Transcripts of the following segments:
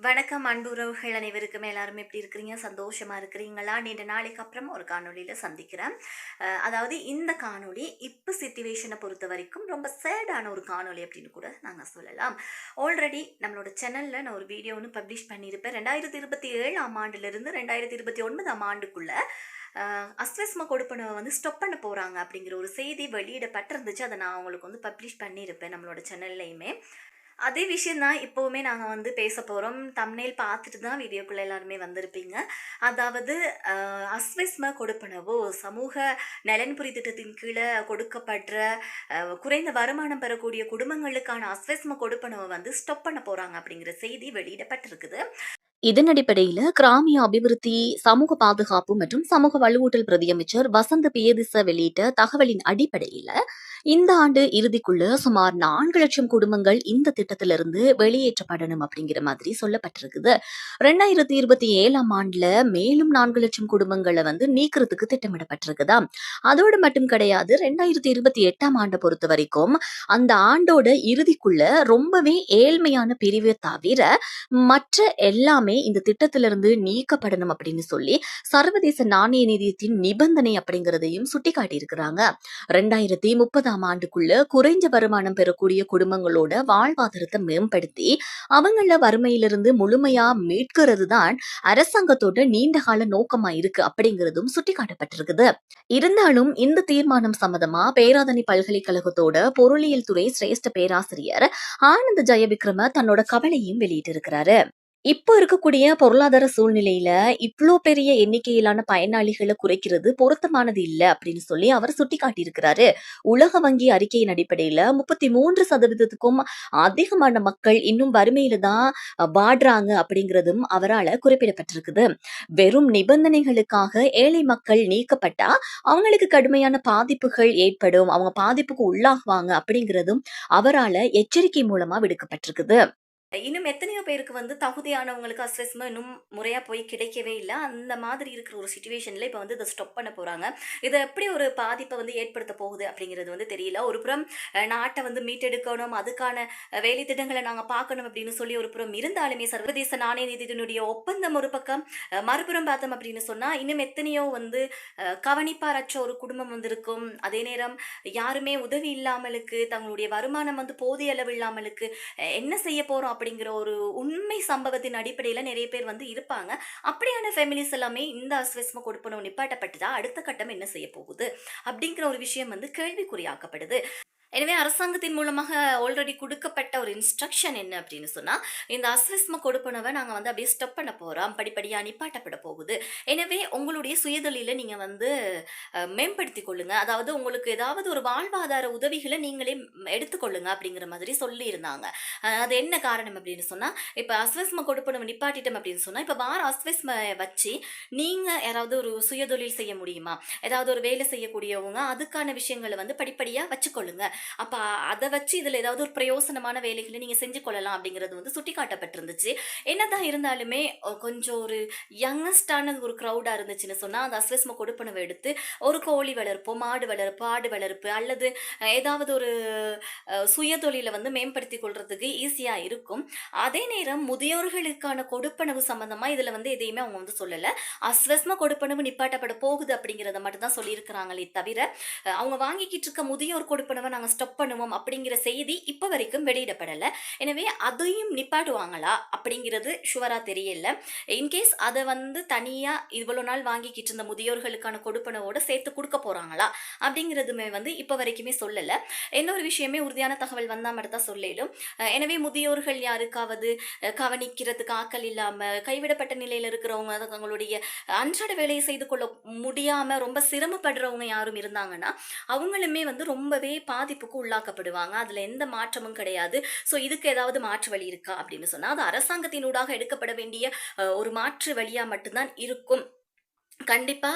வணக்கம் அன்பு உறவுகள் அனைவருக்கும் எல்லாரும் எப்படி இருக்கிறீங்க? சந்தோஷமா இருக்கிறீங்களா? நீண்ட நாளைக்கு அப்புறம் ஒரு காணொளியில சந்திக்கிறேன். அதாவது இந்த காணொளி இப்ப சிச்சுவேஷனை பொறுத்த வரைக்கும் ரொம்ப சேடான ஒரு காணொளி அப்படின்னு கூட நாங்க சொல்லலாம். ஆல்ரெடி நம்மளோட சேனல்ல நான் ஒரு வீடியோ ஒன்று பப்ளிஷ் பண்ணியிருப்பேன். 2027ஆம் ஆண்டிலிருந்து 2029ஆம் ஆண்டுக்குள்ள அஸ்வஸ்ம கொடுப்பனவை வந்து ஸ்டாப் பண்ண போறாங்க அப்படிங்கிற ஒரு செய்தி வெளியிடப்பட்டிருந்துச்சு. அதை நான் உங்களுக்கு வந்து பப்ளிஷ் பண்ணியிருப்பேன் நம்மளோட சேனல்லையுமே. அதே விஷயம் தான் இப்பவுமே நாங்க வந்து பேச போறோம். தம்ப்நெயில் பார்த்துட்டு தான் வீடியோக்குள்ள எல்லாருமே வந்திருப்பீங்க. அதாவது அஸ்விஸ்ம கொடுப்பனவோ, சமூக நலன்புரி திட்டத்தின் கீழ கொடுக்கப்படுற குறைந்த வருமானம் பெறக்கூடிய குடும்பங்களுக்கான அஸ்விஸ்ம கொடுப்பனவ வந்து ஸ்டாப் பண்ண போறாங்க அப்படிங்கிற செய்தி வெளியிடப்பட்டிருக்குது. இதன் அடிப்படையில கிராமிய அபிவிருத்தி, சமூக பாதுகாப்பு மற்றும் சமூக வலுவூட்டல் பிரதியமைச்சர் வசந்த பியதிச வெளியிட்ட தகவலின் அடிப்படையில இந்த ஆண்டு இறுதிக்குள்ள சுமார் 4 லட்சம் குடும்பங்கள் இந்த திட்டத்திலிருந்து வெளியேற்றப்படணும் அப்படிங்கிற மாதிரி சொல்லப்பட்டிருக்குது. 2027ஆம் ஆண்டுல மேலும் 4 லட்சம் குடும்பங்களை வந்து நீக்கிறதுக்கு திட்டமிடப்பட்டிருக்குதாம். அதோடு மட்டும் கிடையாது, 2028ஆம் ஆண்டை பொறுத்த வரைக்கும் அந்த ஆண்டோட இறுதிக்குள்ள ரொம்பவே ஏழ்மையான பிரிவை தவிர மற்ற எல்லாமே இந்த திட்டத்திலிருந்து நீக்கப்படணும் அப்படின்னு சொல்லி சர்வதேச நாணய நிதியத்தின் நிபந்தனை அப்படிங்கிறதையும் சுட்டிக்காட்டி இருக்கிறாங்க. 2030ஆம் ஆண்டுக்குள்ள குறைஞ்ச வருமானம் பெறக்கூடிய குடும்பங்களோட வாழ்வாதாரத்தை மேம்படுத்தி அவங்கள வறுமையிலிருந்து முழுமையா மீட்கிறது தான் அரசாங்கத்தோட நீண்டகால நோக்கமா இருக்கு அப்படிங்கிறதும் சுட்டிக்காட்டப்பட்டிருக்குது. இருந்தாலும் இந்த தீர்மானம் சம்பந்தமா பேராதனை பல்கலைக்கழகத்தோட பொருளியல் துறை சிரேஷ்ட பேராசிரியர் ஆனந்த் ஜெயவிக்ரம தன்னோட கவலையும் வெளியிட்டிருக்கிறாரு. இப்போ இருக்கக்கூடிய பொருளாதார சூழ்நிலையில இவ்ளோ பெரிய எண்ணிக்கையிலான பயனாளிகளை குறைக்கிறது பொருத்தமானது இல்ல அப்படின்னு சொல்லி அவர் சுட்டிக்காட்டியிருக்கிறாரு. உலக வங்கி அறிக்கையின் அடிப்படையில 33%க்கும் அதிகமான மக்கள் இன்னும் வறுமையில தான் வாடுறாங்க அப்படிங்கிறதும் அவரால குறிப்பிடப்பட்டிருக்குது. வெறும் நிபந்தனைகளுக்காக ஏழை மக்கள் நீக்கப்பட்டா அவங்களுக்கு கடுமையான பாதிப்புகள் ஏற்படும், அவங்க பாதிப்புக்கு உள்ளாகுவாங்க அப்படிங்கிறதும் அவரால எச்சரிக்கை மூலமா விடுக்கப்பட்டிருக்குது. இன்னும் எத்தனையோ பேருக்கு வந்து தகுதியானவங்களுக்கு அசஸ்மெண்ட் இன்னும் முறையா போய் கிடைக்கவே இல்ல. அந்த மாதிரி இருக்கிற ஒரு சிச்சுவேஷன்ல இப்ப வந்து இத ஸ்டாப் பண்ண போறாங்க. இது எப்படி ஒரு பாதிப்ப வந்து ஏற்படுத்த போகுது அப்படிங்கிறது வந்து தெரியல. ஒரு புறம் நாட்ட வந்து மீட்டெடுக்கணும், அதுக்கான வேலை திட்டங்கள நாங்க பார்க்கணும் அப்படின்னு சொல்லி ஒரு புறம் இருந்தாலுமே, சர்வதேச நாணய நிதியத்தினுடைய ஒப்பந்தம் ஒரு பக்கம், மறுபுறம் பார்த்தோம் அப்படின்னு சொன்னா, இன்னும் எத்தனையோ வந்து கவனிப்பாரற்ற ஒரு குடும்பம் வந்து இருக்கும். அதே நேரம் யாருமே உதவி இல்லாமலுக்கு, தங்களுடைய வருமானம் வந்து போதிய அளவு இல்லாமலுக்கு என்ன செய்ய போறோம் அப்படிங்கிற ஒரு உண்மை சம்பவத்தின் அடிப்படையில நிறைய பேர் வந்து இருப்பாங்க. அப்படியான ஃபேமிலிஸ் எல்லாமே இந்த அஸ்வஸ்ம கொடுப்பனவு நிப்பாட்டப்பட்டதா அடுத்த கட்டம் என்ன செய்ய போகுது அப்படிங்கிற ஒரு விஷயம் வந்து கேள்விக்குறியாக்கப்படுது. எனவே அரசாங்கத்தின் மூலமாக ஆல்ரெடி குடுக்கப்பட்ட ஒரு இன்ஸ்ட்ரக்ஷன் என்ன அப்படின்னு சொன்னா, இந்த அஸ்விஸ்ம கொடுப்பனவ நாங்க வந்து அப்படியே ஸ்டாப் பண்ண போறோம். படிப்படியா நிப்பாட்டப்பட போகுது. எனவே உங்களுடைய சுயதொழில நீங்க வந்து மேம்படுத்திக் கொள்ளுங்க. அதாவது உங்களுக்கு ஏதாவது ஒரு வாழ்வாதார உதவிகள நீங்களே எடுத்துக்கொள்ளுங்க அப்படிங்கிற மாதிரி சொல்லியிருந்தாங்க. அது என்ன காரணம் அப்படின்னு சொன்னா, இப்ப அஸ்வஸ்ம கொடுப்பனவ நிப்பாட்டிட்டோம் அப்படின்னு சொன்னா, இப்ப வார அஸ்வஸ்ம வச்சு நீங்க யாராவது ஒரு சுயதொழில் செய்ய முடியுமா? ஏதாவது ஒரு வேலை செய்யக்கூடியவங்க அதுக்கான விஷயங்கள வந்து படிப்படியா வச்சுக்கொள்ளுங்க. அப்ப அத வச்சு இதுல ஏதாவது ஒரு பிரயோசனமான வேலைகள நீங்க செஞ்சு கொள்ளலாம் அப்படிங்கிறது வந்து சுட்டிக்காட்டப்பட்டிருந்துச்சு. என்னதான் இருந்தாலுமே கொஞ்சம் ஒரு யங்கஸ்டான ஒரு கிரவுடா இருந்துச்சுன்னு சொன்னா, அந்த அஸ்வஸ்ம கொடுப்பனவ எடுத்து ஒரு கோழி வளர்ப்போ, மாடு வளர்ப்பு, ஆடு வளர்ப்பு அல்லது ஏதாவது ஒரு சுயதொழில வந்து மேம்படுத்திக் கொள்றதுக்கு ஈஸியா இருக்கும். அதே நேரம் முதியோர்களுக்கான கொடுப்பனவு சம்பந்தமா இதுல வந்து எதையுமே அவங்க வந்து சொல்லல. அஸ்வஸ்ம கொடுப்பனவு நிப்பாட்டப்பட போகுது அப்படிங்கிறத மட்டும் தான் சொல்லியிருக்கிறாங்களே தவிர, அவங்க வாங்கிக்கிட்டு இருக்க முதியோர் கொடுப்பனவ நாங்க ஸ்டாப் பண்ணுவோம் அப்படிங்கிற செய்தி இப்ப வரைக்கும் வெளியிடப்படல. எனவே அதையும் நிப்பாட்டுவாங்களா அப்படிங்கிறது ஷுவரா தெரியல. இன்கேஸ் அத வந்து தனியா இவ்வளவு நாள் வாங்கிக்கிட்டு இருந்த முதியோர்களுக்கான கொடுப்பனவோட சேர்த்து குடுக்க போறாங்களா அப்படிங்கிறதுமே வந்து இப்ப வரைக்குமே சொல்லல. எந்த ஒரு விஷயமே உறுதியான தகவல் வந்தா மட்டும் தான் சொல்லேலும். எனவே முதியோர்கள் யாருக்காவது கவனிக்கிறதுக்கு ஆட்கள் இல்லாம கைவிடப்பட்ட நிலையில இருக்கிறவங்க, தங்களுடைய அன்றாட வேலையை செய்து கொள்ள முடியாம ரொம்ப சிரமப்படுறவங்க யாரும் இருந்தாங்கன்னா, அவங்களுமே வந்து ரொம்பவே பாதிப்புக்கு உள்ளாக்கப்படுவாங்க. அதுல எந்த மாற்றமும் கிடையாது. ஸோ இதுக்கு ஏதாவது மாற்று வழி இருக்கா அப்படின்னு சொன்னா, அது அரசாங்கத்தினூடாக எடுக்கப்பட வேண்டிய ஒரு மாற்று வழியா மட்டும் தான் இருக்கும். கண்டிப்பா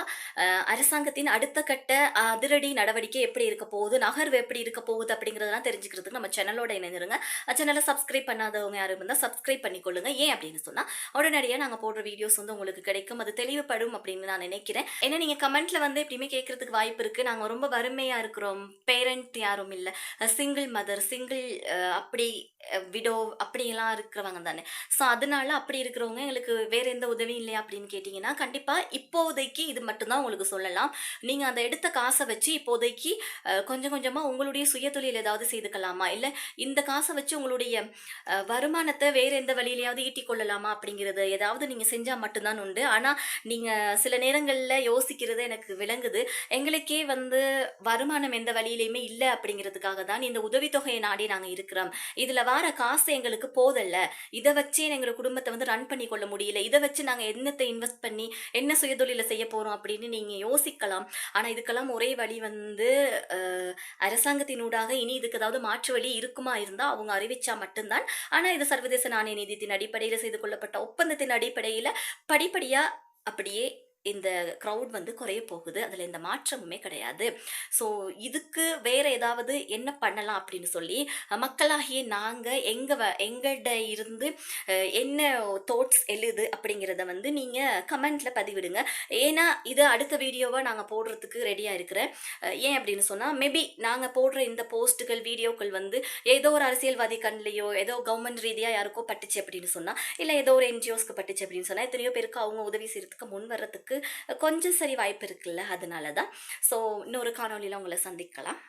அரசாங்கத்தின் அடுத்த கட்ட அதிரடி நடவடிக்கை எப்படி இருக்க போகுது, நகர்வு எப்படி இருக்க போகுது அப்படிங்கிறதெல்லாம் தெரிஞ்சுக்கிறதுக்கு நம்ம சேனலோட இணைஞ்சிருங்க. சேனல சப்ஸ்கிரைப் பண்ணாதவங்க யாரும் இருந்தா சப்ஸ்கிரைப் பண்ணிக்கொள்ளுங்க. ஏன் அப்படின்னு சொன்னா, உடனடியா நாங்க போடுற வீடியோஸ் வந்து உங்களுக்கு கிடைக்கும். அது தெளிவுபடும் அப்படின்னு நான் நினைக்கிறேன். ஏன்னா நீங்க கமெண்ட்ல வந்து எப்படியுமே கேட்கறதுக்கு வாய்ப்பு இருக்கு. நாங்க ரொம்ப வறுமையா இருக்கிறோம். பேரண்ட் யாரும் இல்ல. சிங்கிள் மதர், சிங்கிள் அப்படி விடோ அப்படியெல்லாம் இருக்கிறவங்க தானே. ஸோ அதனால அப்படி இருக்கிறவங்க எங்களுக்கு வேற எந்த உதவியும் இல்லையா அப்படின்னு கேட்டீங்கன்னா, கண்டிப்பா இப்போதைக்கு இது மட்டும் தான் உங்களுக்கு சொல்லலாம். நீங்க அந்த எடுத்த காச வச்சு இப்போதைக்கு கொஞ்சம் கொஞ்சமா உங்களுடைய சுயதொழில் ஏதாவது செய்துக்கலாமா? இல்ல இந்த காச வச்சு உங்களுடைய வருமானத்த வேற எந்த வழியிலயாவது ஈட்டிக் கொள்ளலாமா? அப்படிங்கிறது ஏதாவது நீங்க செஞ்சா மட்டும் தான் உண்டு. ஆனா நீங்க சில நேரங்கள்ல யோசிக்கிறது எனக்கு விளங்குது. எங்களுக்கே வந்து வருமானம் எந்த வழியிலயுமே இல்ல அப்படிங்கிறதுக்காக தான் இந்த உதவித்தொகையை நாடி நாங்க இருக்கிறோம். இதுல வார காசு எங்களுக்கு போதல்ல. இத வச்சே எங்க குடும்பத்த வந்து ரன் பண்ணி கொள்ள முடியல. இத வச்சு நாங்க என்னத்த இன்வெஸ்ட் பண்ணி, என்ன சுயதொழில செய்ய போறோம் அப்படின்னு நீங்க யோசிக்கலாம். ஆனா இதுக்கெல்லாம் ஒரே வழி வந்து அ அரசாங்கத்தினூடாக இனி இதுக்கு ஏதாவது மாற்று வழி இருக்குமா இருந்தா, அவங்க அறிவிச்சா மட்டும் தான். ஆனா இது சர்வதேச நாணய நிதியத்தின் அடிப்படையில செய்து கொள்ளப்பட்ட ஒப்பந்தத்தின் அடிப்படையில படிப்படியா அப்படியே இந்த கிரவுட் வந்து குறைய போகுது. அதுல எந்த மாற்றமுமே கிடையாது. ஸோ இதுக்கு வேற ஏதாவது என்ன பண்ணலாம் அப்படின்னு சொல்லி மக்களாகிய நாங்க எங்கள்ட இருந்து என்ன தாட்ஸ் எழுது அப்படிங்கிறத வந்து நீங்க கமெண்ட்ல பதிவிடுங்க. ஏன்னா இது அடுத்த வீடியோவா நாங்க போடுறதுக்கு ரெடியா இருக்கிறேன். ஏன் அப்படின்னு சொன்னா மேபி நாங்க போடுற இந்த போஸ்ட்டுகள் வீடியோக்கள் வந்து ஏதோ ஒரு அரசியல்வாதி கண்ணிலையோ ஏதோ கவர்மெண்ட் ரீதியா யாருக்கோ பட்டுச்சு அப்படின்னு சொன்னா, இல்ல ஏதோ ஒரு என்ஜிஓஸ்க்கு பட்டுச்சு அப்படின்னு சொன்னா, எத்தனையோ பேருக்கு அவங்க உதவி செய்யறதுக்கு முன் வர்றதுக்கு கொஞ்சம் சரி வாய்ப்பு இருக்குல்ல. அதனாலதான். ஸோ இன்னொரு காணொளியில உங்களை சந்திக்கலாம்.